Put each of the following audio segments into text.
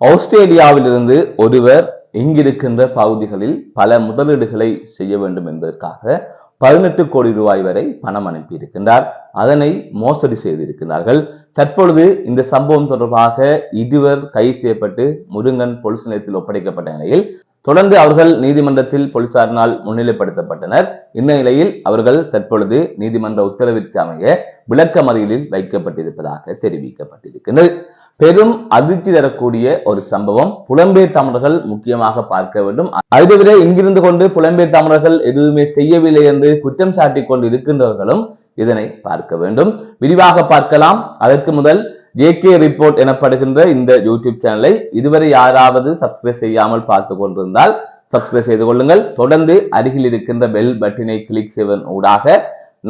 ஆஸ்திரேலியாவிலிருந்து ஒருவர் இங்கிருக்கின்ற பகுதிகளில் பல முதலீடுகளை செய்ய வேண்டும் என்பதற்காக 18 கோடி ரூபாய் வரை பணம் அனுப்பியிருக்கின்றார். அதனை மோசடி செய்திருக்கிறார்கள். தற்பொழுது இந்த சம்பவம் தொடர்பாக இருவர் கைது செய்யப்பட்டு முருங்கன் போலீஸ் நிலையத்தில் ஒப்படைக்கப்பட்ட நிலையில் தொடர்ந்து அவர்கள் நீதிமன்றத்தில் போலீசாரினால் முன்னிலைப்படுத்தப்பட்டனர். இந்த நிலையில் அவர்கள் தற்பொழுது நீதிமன்ற உத்தரவிற்கு அமைய விளக்கமறியலில் வைக்கப்பட்டிருப்பதாக தெரிவிக்கப்பட்டிருக்கிறது. பெரும் அதிர்ச்சி தரக்கூடிய ஒரு சம்பவம். புலம்பெயர் தமிழர்கள் முக்கியமாக பார்க்க வேண்டும். அதுவிட இங்கிருந்து கொண்டு புலம்பெயர் தமிழர்கள் எதுவுமே செய்யவில்லை என்று குற்றம் சாட்டிக் கொண்டு இருக்கின்றவர்களும் இதனை பார்க்க வேண்டும். விரிவாக பார்க்கலாம். அதற்கு முதல் JK ரிப்போர்ட் எனப்படுகின்ற இந்த யூடியூப் சேனலை இதுவரை யாராவது சப்ஸ்கிரைப் செய்யாமல் பார்த்து கொண்டிருந்தால் சப்ஸ்கிரைப் செய்து கொள்ளுங்கள். தொடர்ந்து அருகில் இருக்கின்ற பெல் பட்டினை கிளிக் செய்வதன் ஊடாக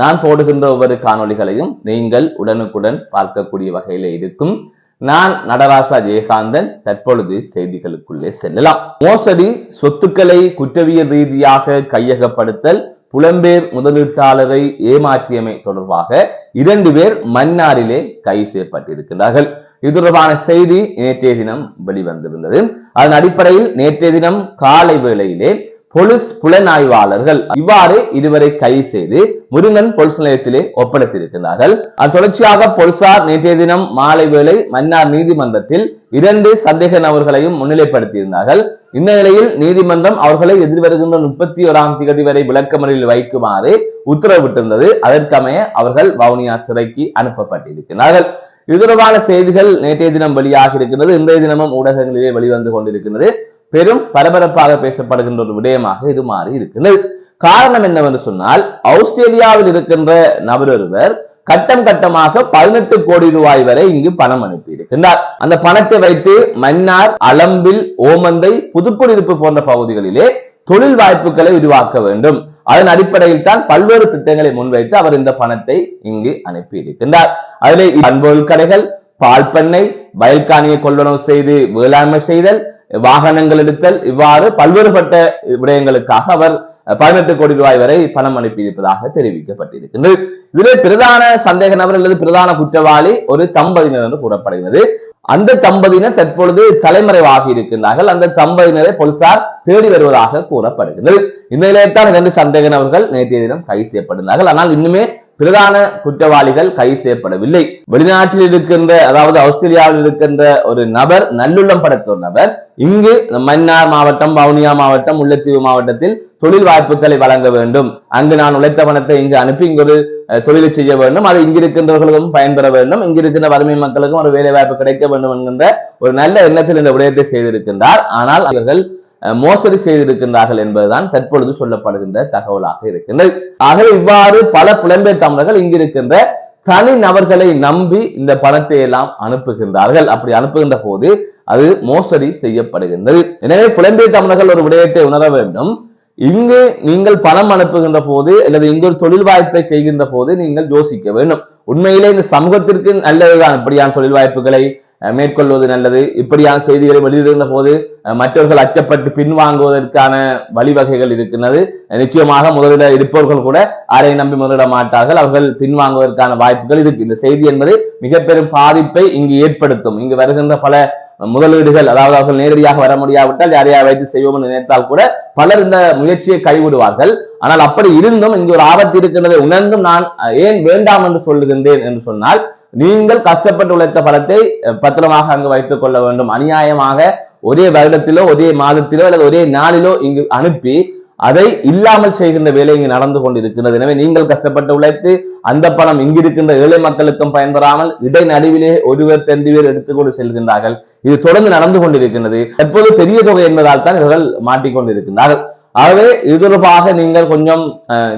நான் போடுகின்ற ஒவ்வொரு காணொளிகளையும் நீங்கள் உடனுக்குடன் பார்க்கக்கூடிய வகையில இருக்கும். நான் நடராசா ஜெயகாந்தன். தற்பொழுது செய்திகளுக்குள்ளே செல்லலாம். மோசடி, சொத்துக்களை குற்றவியல் ரீதியாக கையகப்படுத்தல், புலம்பெயர் முதலீட்டாளரை ஏமாற்றியமை தொடர்பாக 2 பேர் மன்னாரிலே கைது செய்யப்பட்டிருக்கிறார்கள். இது தொடர்பான செய்தி நேற்றைய தினம் வெளிவந்திருந்தது. அதன் அடிப்படையில் நேற்றைய தினம் காலை வேளையிலே போலீஸ் புலனாய்வாளர்கள் இவ்வாறு இதுவரை கைது செய்து முருங்கன் போலீஸ் நிலையத்திலே ஒப்படைத்திருக்கிறார்கள். அது தொடர்ச்சியாக போலீசார் நேற்றைய தினம் மாலை வேளை மன்னார் நீதிமன்றத்தில் 2 சந்தேக நபர்களையும் முன்னிலைப்படுத்தியிருந்தார்கள். இந்த நிலையில் நீதிமன்றம் அவர்களை எதிர்வருகின்ற 31ஆம் தேதி வரை விளக்கமறியலில் வைக்குமாறு உத்தரவிட்டிருந்தது. அதற்கமைய அவர்கள் வவுனியா சிறைக்கு அனுப்பப்பட்டிருக்கிறார்கள். இது தொடர்பான செய்திகள் நேற்றைய தினம் வெளியாக இருக்கிறது. இன்றைய தினமும் ஊடகங்களிலே வெளிவந்து கொண்டிருக்கிறது. பெரும் பரபரப்பாக பேசப்படுகின்ற ஒரு விடயமாக இது மாறி இருக்கிறது. காரணம் என்னவென்று சொன்னால், ஆஸ்திரேலியாவில் இருக்கின்ற நபர் ஒருவர் கட்டம் கட்டமாக 18 கோடி ரூபாய் வரை இங்கு பணம் அனுப்பி இருக்கின்றார். அந்த பணத்தை வைத்து மன்னார், அளம்பில், ஓமந்தை, புதுக்குடியிருப்பு போன்ற பகுதிகளிலே தொழில் வாய்ப்புகளை உருவாக்க வேண்டும். அதன் அடிப்படையில் தான் பல்வேறு திட்டங்களை முன்வைத்து அவர் இந்த பணத்தை இங்கு அனுப்பி இருக்கின்றார். அதிலே பண்பொருள் கடைகள், பால் பண்ணை, வயல்காணியை கொள்வனவு செய்து வேளாண்மை செய்தல், வாகனங்கள் எடுத்தல், இவ்வாறு பல்வேறுபட்ட விடயங்களுக்காக அவர் 18 கோடி ரூபாய் வரை பணம் அனுப்பியிருப்பதாக தெரிவிக்கப்பட்டிருக்கின்றது. இதிலே பிரதான சந்தேக நபர் அல்லது பிரதான குற்றவாளி ஒரு தம்பதியினர் என்று கூறப்படுகிறது. அந்த தம்பதியினர் தற்பொழுது தலைமறைவாகி இருக்கின்றார்கள். அந்த தம்பதியினரை போலீசார் தேடி வருவதாக கூறப்படுகிறது. இந்த நிலையத்தான் 2 சந்தேக நபர்கள் நேற்றைய தினம் கைது செய்யப்படுகிறார்கள். ஆனால் இன்னுமே பிரதான குற்றவாளிகள் கைது செய்யப்படவில்லை. வெளிநாட்டில் இருக்கின்ற, அதாவது ஆஸ்திரேலியாவில் இருக்கின்ற ஒரு நபர், நல்லுள்ளம் படைத்த ஒரு நபர் இங்கு மன்னார் மாவட்டம், வவுனியா மாவட்டம், முல்லைத்தீவு மாவட்டத்தில் தொழில் வாய்ப்புகளை வழங்க வேண்டும், அங்கு நான் உழைத்த பணத்தை இங்கு அனுப்பி இங்கு ஒரு தொழிலை செய்ய வேண்டும், அது இங்கிருக்கின்றவர்களுக்கும் பயன்பெற வேண்டும், இங்கிருக்கின்ற வறுமை மக்களுக்கும் ஒரு வேலை வாய்ப்பு கிடைக்க வேண்டும் என்கின்ற ஒரு நல்ல எண்ணத்தில் இந்த விடயத்தை செய்திருக்கின்றார். ஆனால் அவர்கள் மோசடி செய்திருக்கின்றார்கள் என்பதுதான் தற்பொழுது சொல்லப்படுகின்ற தகவலாக இருக்கின்றது. ஆகவே இவ்வாறு பல புலம்பெயர் தமிழர்கள் இங்கிருக்கின்ற தனி நபர்களை நம்பி இந்த பணத்தை எல்லாம் அனுப்புகின்றார்கள். அப்படி அனுப்புகின்ற போது அது மோசடி செய்யப்படுகின்றது. எனவே புலம்பெயர் தமிழர்கள் ஒரு விடயத்தை உணர வேண்டும். இங்கு நீங்கள் பணம் அனுப்புகின்ற போது அல்லது இங்கு ஒரு தொழில் வாய்ப்பை செய்கின்ற போது நீங்கள் யோசிக்க வேண்டும். உண்மையிலே இந்த சமூகத்திற்கு நல்லதுதான் இப்படியான தொழில் வாய்ப்புகளை மேற்கொள்வது நல்லது. இப்படியான செய்திகளை வெளியிடுகின்ற போது மற்றவர்கள் அச்சப்பட்டு பின்வாங்குவதற்கான வழிவகைகள் இருக்கின்றது. நிச்சயமாக முதலிட இருப்பவர்கள் கூட யாரையும் நம்பி முதலிட மாட்டார்கள். அவர்கள் பின்வாங்குவதற்கான வாய்ப்புகள் இருக்கு. இந்த செய்தி என்பது மிக பெரும் பாதிப்பை இங்கு ஏற்படுத்தும். இங்கு வருகின்ற பல முதலீடுகள், அதாவது அவர்கள் நேரடியாக வர முடியாவிட்டால் யாரையாவது வைத்து செய்வோம் என்று நினைத்தால் கூட பலர் இந்த முயற்சியை கைவிடுவார்கள். ஆனால் அப்படி இருந்தும் இங்கு ஒரு ஆபத்து இருக்கின்றதை உணர்ந்தும் நான் ஏன் வேண்டாம் என்று சொல்லுகின்றேன் என்று சொன்னால், நீங்கள் கஷ்டப்பட்டு உழைத்த பணத்தை பத்திரமாக அங்கு வைத்துக் கொள்ள வேண்டும். அநியாயமாக ஒரே வருடத்திலோ ஒரே மாதத்திலோ அல்லது ஒரே நாளிலோ இங்கு அனுப்பி அதை இல்லாமல் செய்கின்ற வேலை இங்கு நடந்து கொண்டிருக்கிறது. எனவே நீங்கள் கஷ்டப்பட்டு உழைத்து அந்த பணம் இங்கிருக்கின்ற ஏழை மக்களுக்கும் பயன்பெறாமல் இடைநடுவிலே ஒருவர் 2 பேர் எடுத்துக்கொண்டு செல்கின்றார்கள். இது தொடர்ந்து நடந்து கொண்டிருக்கின்றது. தற்போது பெரிய தொகை என்பதால் தான் இவர்கள் மாட்டிக்கொண்டிருக்கின்றார்கள். ஆகவே இது தொடர்பாக நீங்கள் கொஞ்சம்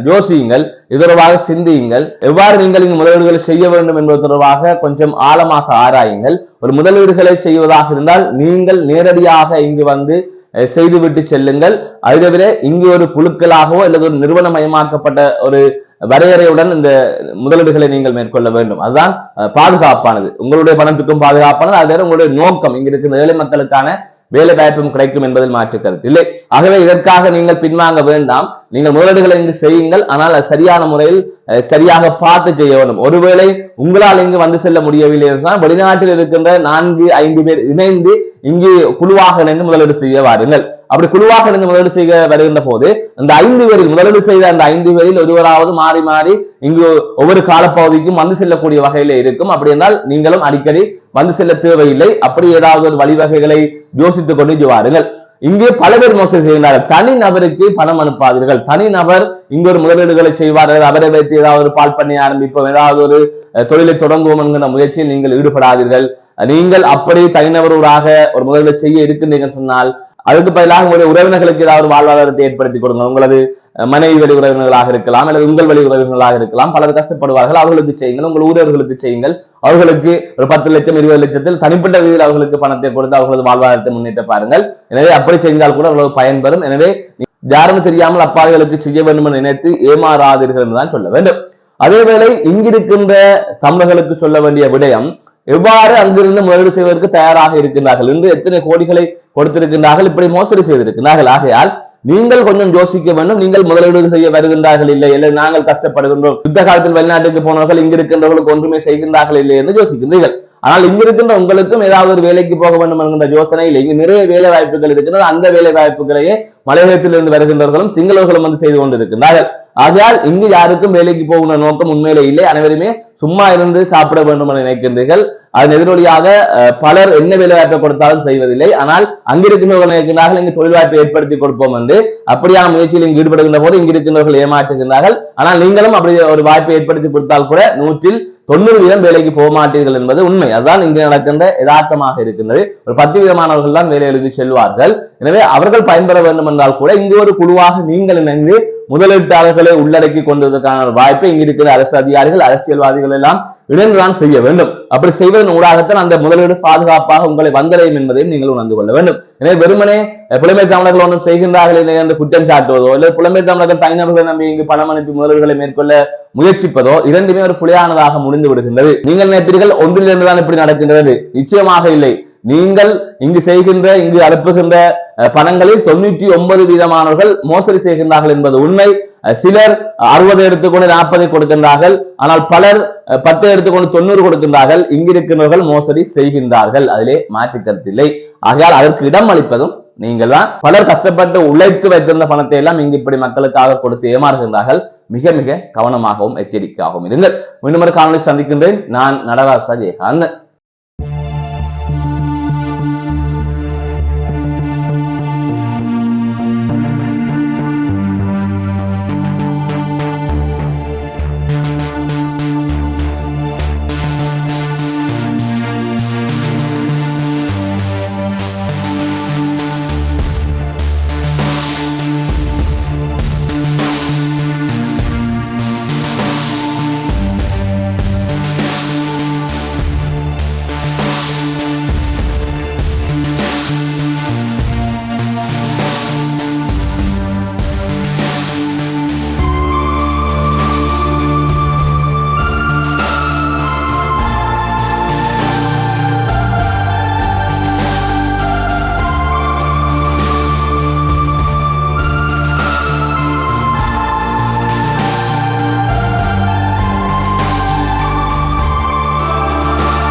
யோசியுங்கள், இது தொடர்பாக சிந்தியுங்கள். எவ்வாறு நீங்கள் இங்கு முதலீடுகளை செய்ய வேண்டும் என்பது தொடர்பாக கொஞ்சம் ஆழமாக ஆராயுங்கள். ஒரு முதலீடுகளை செய்வதாக இருந்தால் நீங்கள் நேரடியாக இங்கு வந்து செய்துவிட்டு செல்லுங்கள். அதை தவிர இங்கு ஒரு குழுக்களாகவோ அல்லது ஒரு நிறுவனமயமாக்கப்பட்ட ஒரு வரையறையுடன் இந்த முதலீடுகளை நீங்கள் மேற்கொள்ள வேண்டும். அதுதான் பாதுகாப்பானது. உங்களுடைய பணத்துக்கும் பாதுகாப்பானது. அது உங்களுடைய நோக்கம் இங்கு இருக்கிற ஏழை மக்களுக்கான வேலை வாய்ப்பும் கிடைக்கும் என்பதில் மாற்று கருத்து இல்லை. ஆகவே இதற்காக நீங்கள் பின்வாங்க வேண்டாம். நீங்கள் முதலீடுகளை இங்கு செய்யுங்கள், ஆனால் அது சரியான முறையில் சரியாக பார்த்து செய்ய வேண்டும். ஒருவேளை உங்களால் இங்கு வந்து செல்ல முடியவில்லை என்றால் வெளிநாட்டில் இருக்கின்ற 4-5 பேர் இணைந்து இங்கு குழுவாக இணைந்து முதலீடு செய்ய வாருங்கள். அப்படி குழுவாக இணைந்து முதலீடு செய்ய வருகின்ற போது அந்த 5 பேரில் முதலீடு செய்த அந்த 5 பேரில் ஒருவராவது மாறி மாறி இங்கு ஒவ்வொரு காலப்பகுதிக்கும் வந்து செல்லக்கூடிய வகையில இருக்கும். அப்படி என்றால் நீங்களும் அடிக்கடி வந்து செல்ல தேவையில்லை. அப்படி ஏதாவது ஒரு வழிவகைகளை யோசித்துக் கொண்டு வாருங்கள். இங்கே பல பேர் மோசடி செய்கிறார்கள். தனி நபருக்கு பணம் அனுப்பாதீர்கள். தனி நபர் இங்கு ஒரு முதலீடுகளை செய்வார்கள், அவரை வைத்து ஏதாவது ஒரு பால் பண்ணி ஆரம்பிப்போம், ஏதாவது ஒரு தொழிலை தொடங்குவோம் என்கிற முயற்சியில் நீங்கள் ஈடுபடாதீர்கள். நீங்கள் அப்படி தனிநபராக ஒரு முதலீடு செய்ய இருக்கின்றீர்கள் சொன்னால் அதுக்கு பதிலாக உங்களுடைய உறவினர்களுக்கு ஏதாவது வாழ்வாதாரத்தை ஏற்படுத்தி கொடுங்க. உங்களது மனைவி வழி உறவினர்களாக இருக்கலாம், அல்லது உங்கள் வழி உறவினர்களாக இருக்கலாம். பலர் கஷ்டப்படுவார்கள், அவர்களுக்கு செய்யுங்கள். உங்கள் ஊரர்களுக்கு செய்யுங்கள். அவர்களுக்கு ஒரு 10 லட்சம் 20 லட்சத்தில் தனிப்பட்ட விதியில் அவர்களுக்கு பணத்தை கொடுத்து அவர்களது வாழ்வாதாரத்தை முன்னேற்ற பாருங்கள். எனவே அப்படி செய்தால் கூட அவர்களுக்கு பயன்பெறும். எனவே யாரும் தெரியாமல் அப்பாவிகளுக்கு செய்ய வேண்டும் என்று நினைத்து ஏமாறாதீர்கள் என்றுதான் சொல்ல வேண்டும். அதேவேளை இங்கிருக்கின்ற தமிழர்களுக்கு சொல்ல வேண்டிய விடயம், எவ்வாறு அங்கிருந்து முதலீடு செய்வதற்கு தயாராக இருக்கின்றார்கள், இன்று எத்தனை கோடிகளை கொடுத்திருக்கின்றார்கள், இப்படி மோசடி செய்திருக்கிறார்கள். ஆகையால் நீங்கள் கொஞ்சம் யோசிக்க வேண்டும். நீங்கள் முதலீடு செய்ய வருகின்றார்கள் இல்லை, இல்லை நாங்கள் கஷ்டப்படுகின்றோம், யுத்த காலத்தில் வெளிநாட்டுக்கு போனவர்கள் இங்க இருக்கின்றவர்களுக்கு ஒன்றுமே செய்கின்றார்கள் இல்லை என்று யோசிக்கின்றீர்கள். ஆனால் இங்கிருக்கின்ற உங்களுக்கும் ஏதாவது ஒரு வேலைக்கு போக வேண்டும் என்கின்ற யோசனை இல்லை. இங்கு நிறைய வேலை வாய்ப்புகள் இருக்கின்றது. அந்த வேலை வாய்ப்புகளையே மலையகத்திலிருந்து வருகின்றவர்களும் சிங்களவர்களும் வந்து செய்து கொண்டிருக்கின்றார்கள். ஆகையால் இங்கு யாருக்கும் வேலைக்கு போகின்ற நோக்கம் உண்மையிலே இல்லை. அனைவருமே சும்மா இருந்து சாப்பிட வேண்டும் என நினைக்கின்றீர்கள். அதன் எதிரொலியாக பலர் என்ன வேலை வாய்ப்பை கொடுத்தாலும் செய்வதில்லை. ஆனால் அங்கிருக்கின்றவர்கள் நினைக்கின்றார்கள் இங்கு தொழில் வாய்ப்பை ஏற்படுத்தி கொடுப்போம் என்று. அப்படியான முயற்சியில் இங்கு ஈடுபடுகின்ற போது இங்கிருக்கின்றவர்கள் ஏமாற்றுகின்றார்கள். ஆனால் நீங்களும் அப்படி ஒரு வாய்ப்பை ஏற்படுத்தி கொடுத்தால் கூட 100% வேலைக்கு போக மாட்டீர்கள் என்பது உண்மை. அதுதான் இங்கு நடக்கின்ற யதார்த்தமாக இருக்கின்றது. ஒரு 10% தான் வேலை எழுதி செல்வார்கள். எனவே அவர்கள் பயன்பெற வேண்டும் என்றால் கூட இங்கு ஒரு குழுவாக நீங்கள் இணைந்து முதலீட்டாளர்களை உள்ளடக்கி கொண்டதற்கான வாய்ப்பை இங்கு இருக்கிற அரசு அதிகாரிகள் அரசியல்வாதிகள் எல்லாம் இணைந்துதான் செய்ய வேண்டும். அப்படி செய்வதன் ஊடாகத்தான் அந்த முதலீடு பாதுகாப்பாக உங்களை வந்தடையும் என்பதையும் நீங்கள் உணர்ந்து கொள்ள வேண்டும். எனவே வெறுமனே புலமை தமிழர்கள் ஒன்றும் செய்கின்றார்கள் என்று குற்றம் சாட்டுவதோ, இல்லை புலமை தமிழர்கள் தனிநபர்கள் நம்பி இங்கு பணம் அனுப்பி முதலீடுகளை மேற்கொள்ள முயற்சிப்பதோ இரண்டுமே ஒரு புலியானதாக முடிந்து விடுகின்றது. நீங்கள் நினைப்பீர்கள் ஒன்றிலிருந்து தான் இப்படி நடக்கின்றது. நிச்சயமாக இல்லை. நீங்கள் இங்கு செய்கின்ற இங்கு அனுப்புகின்ற பணங்களில் 99% மோசடி செய்கின்றார்கள் என்பது உண்மை. சிலர் 60 எடுத்துக்கொண்டு 40 கொடுக்கின்றார்கள். ஆனால் பலர் 10 எடுத்துக்கொண்டு 90 கொடுக்கின்றார்கள். இங்கிருக்கிறவர்கள் மோசடி செய்கின்றார்கள். அதிலே மாற்று கருத்தில்லை. ஆகையால் அதற்கு இடம் அளிப்பதும் நீங்கள் தான். பலர் கஷ்டப்பட்டு உழைத்து வைத்திருந்த பணத்தை எல்லாம் இங்கு இப்படி மக்களுக்காக கொடுத்து ஏமாறுகின்றார்கள். மிக மிக கவனமாகவும் எச்சரிக்கையாகவும் இருங்கள். மீண்டும் ஒரு காணொலி சந்திக்கின்றேன். நான் நடராஜா ஜெயகாந்தன்.